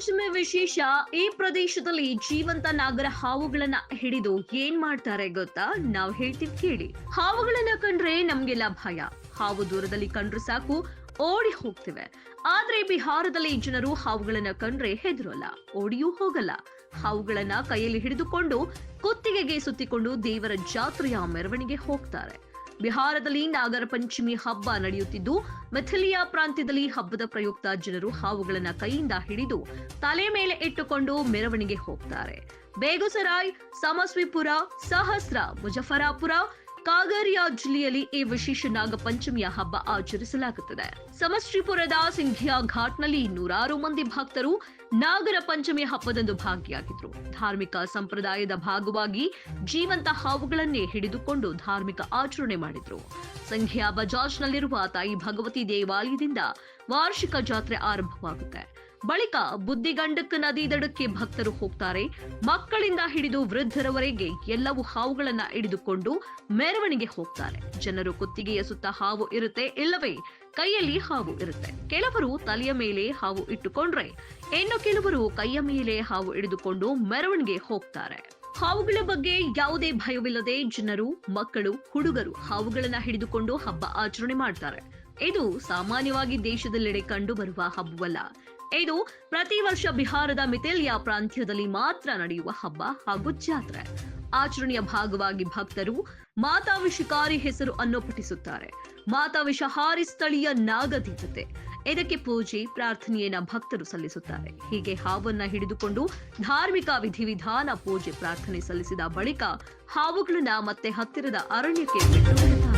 ಪಂಚಮಿ ವಿಶೇಷ. ಈ ಪ್ರದೇಶದಲ್ಲಿ ಜೀವಂತ ನಾಗರ ಹಾವುಗಳನ್ನ ಹಿಡಿದು ಏನ್ ಮಾಡ್ತಾರೆ ಗೊತ್ತಾ? ನಾವ್ ಹೇಳ್ತೀವಿ ಕೇಳಿ. ಹಾವುಗಳನ್ನ ಕಂಡ್ರೆ ನಮ್ಗೆಲ್ಲ ಭಯ. ಹಾವು ದೂರದಲ್ಲಿ ಕಂಡ್ರೆ ಸಾಕು ಓಡಿ ಹೋಗ್ತಿವೆ. ಆದ್ರೆ ಬಿಹಾರದಲ್ಲಿ ಜನರು ಹಾವುಗಳನ್ನ ಕಂಡ್ರೆ ಹೆದರೋಲ್ಲ, ಓಡಿಯೂ ಹೋಗಲ್ಲ. ಹಾವುಗಳನ್ನ ಕೈಯಲ್ಲಿ ಹಿಡಿದುಕೊಂಡು ಕುತ್ತಿಗೆಗೆ ಸುತ್ತಿಕೊಂಡು ದೇವರ ಜಾತ್ರೆಯ ಮೆರವಣಿಗೆ ಹೋಗ್ತಾರೆ. ಬಿಹಾರದಲ್ಲಿ ನಾಗರ ಪಂಚಮಿ ಹಬ್ಬ ನಡೆಯುತ್ತಿದ್ದು, ಮಿಥಿಲಿಯಾ ಪ್ರಾಂತ್ಯದಲ್ಲಿ ಹಬ್ಬದ ಪ್ರಯುಕ್ತ ಜನರು ಹಾವುಗಳನ್ನ ಕೈಯಿಂದ ಹಿಡಿದು ತಲೆ ಮೇಲೆ ಇಟ್ಟುಕೊಂಡು ಮೆರವಣಿಗೆ ಹೋಗ್ತಾರೆ. ಬೇಗುಸರಾಯ್, ಸಮಸ್ವಿಪುರ, ಸಹಸ್ರ, ಮುಜಫರಾಪುರ, ಕಾಗರಿಯಾ ಜಿಲ್ಲೆಯಲ್ಲಿ ಈ ವಿಶೇಷ ನಾಗ ಪಂಚಮಿಯ ಹಬ್ಬ ಆಚರಿಸಲಾಗುತ್ತದೆ. ಸಮಷ್ಟಿಪುರದ ಸಿಂಧಿಯಾ ಘಾಟ್ನಲ್ಲಿ ನೂರಾರು ಮಂದಿ ಭಕ್ತರು ನಾಗರ ಪಂಚಮಿ ಹಬ್ಬದಂದು ಭಾಗಿಯಾಗಿದ್ರು. ಧಾರ್ಮಿಕ ಸಂಪ್ರದಾಯದ ಭಾಗವಾಗಿ ಜೀವಂತ ಹಾವುಗಳನ್ನೇ ಹಿಡಿದುಕೊಂಡು ಧಾರ್ಮಿಕ ಆಚರಣೆ ಮಾಡಿದ್ರು. ಸಂಘಿಯಾ ಬಜಾಜ್ನಲ್ಲಿರುವ ತಾಯಿ ಭಗವತಿ ದೇವಾಲಯದಿಂದ ವಾರ್ಷಿಕ ಜಾತ್ರೆ ಆರಂಭವಾಗುತ್ತೆ. ಬಳಿಕ ಬುದ್ಧಿಗಂಡಕ್ ನದಿ ದಡಕ್ಕೆ ಭಕ್ತರು ಹೋಗ್ತಾರೆ. ಮಕ್ಕಳಿಂದ ಹಿಡಿದು ವೃದ್ಧರವರೆಗೆ ಎಲ್ಲವೂ ಹಾವುಗಳನ್ನ ಹಿಡಿದುಕೊಂಡು ಮೆರವಣಿಗೆ ಹೋಗ್ತಾರೆ. ಜನರು ಕುತ್ತಿಗೆಯ ಸುತ್ತ ಹಾವು ಇರುತ್ತೆ, ಇಲ್ಲವೇ ಕೈಯಲ್ಲಿ ಹಾವು ಇರುತ್ತೆ. ಕೆಲವರು ತಲೆಯ ಮೇಲೆ ಹಾವು ಇಟ್ಟುಕೊಂಡ್ರೆ ಇನ್ನು ಕೆಲವರು ಕೈಯ ಮೇಲೆ ಹಾವು ಹಿಡಿದುಕೊಂಡು ಮೆರವಣಿಗೆ ಹೋಗ್ತಾರೆ. ಹಾವುಗಳ ಬಗ್ಗೆ ಯಾವುದೇ ಭಯವಿಲ್ಲದೆ ಜನರು, ಮಕ್ಕಳು, ಹುಡುಗರು ಹಾವುಗಳನ್ನ ಹಿಡಿದುಕೊಂಡು ಹಬ್ಬ ಆಚರಣೆ ಮಾಡ್ತಾರೆ. ಇದು ಸಾಮಾನ್ಯವಾಗಿ ದೇಶದೆಲ್ಲೆಡೆ ಕಂಡು ಬರುವ ಹಬ್ಬವಲ್ಲ. ಇದು ಪ್ರತಿ ವರ್ಷ ಬಿಹಾರದ ಮಿಥಿಲಿಯಾ ಪ್ರಾಂತ್ಯದಲ್ಲಿ ಮಾತ್ರ ನಡೆಯುವ ಹಬ್ಬ ಹಾಗೂ ಜಾತ್ರೆ. ಆಚರಣೆಯ ಭಾಗವಾಗಿ ಭಕ್ತರು ಮಾತಾವಿಷಕಾರಿ ಹೆಸರು ಅನ್ನು ಪಠಿಸುತ್ತಾರೆ. ಮಾತಾವಿಷಹಾರಿ ಸ್ಥಳೀಯ ನಾಗದೇವತೆ. ಇದಕ್ಕೆ ಪೂಜೆ, ಪ್ರಾರ್ಥನೆಯನ್ನ ಭಕ್ತರು ಸಲ್ಲಿಸುತ್ತಾರೆ. ಹೀಗೆ ಹಾವನ್ನ ಹಿಡಿದುಕೊಂಡು ಧಾರ್ಮಿಕ ವಿಧಿವಿಧಾನ, ಪೂಜೆ, ಪ್ರಾರ್ಥನೆ ಸಲ್ಲಿಸಿದ ಬಳಿಕ ಹಾವುಗಳನ್ನ ಮತ್ತೆ ಹತ್ತಿರದ ಅರಣ್ಯಕ್ಕೆ ಬಿಟ್ಟು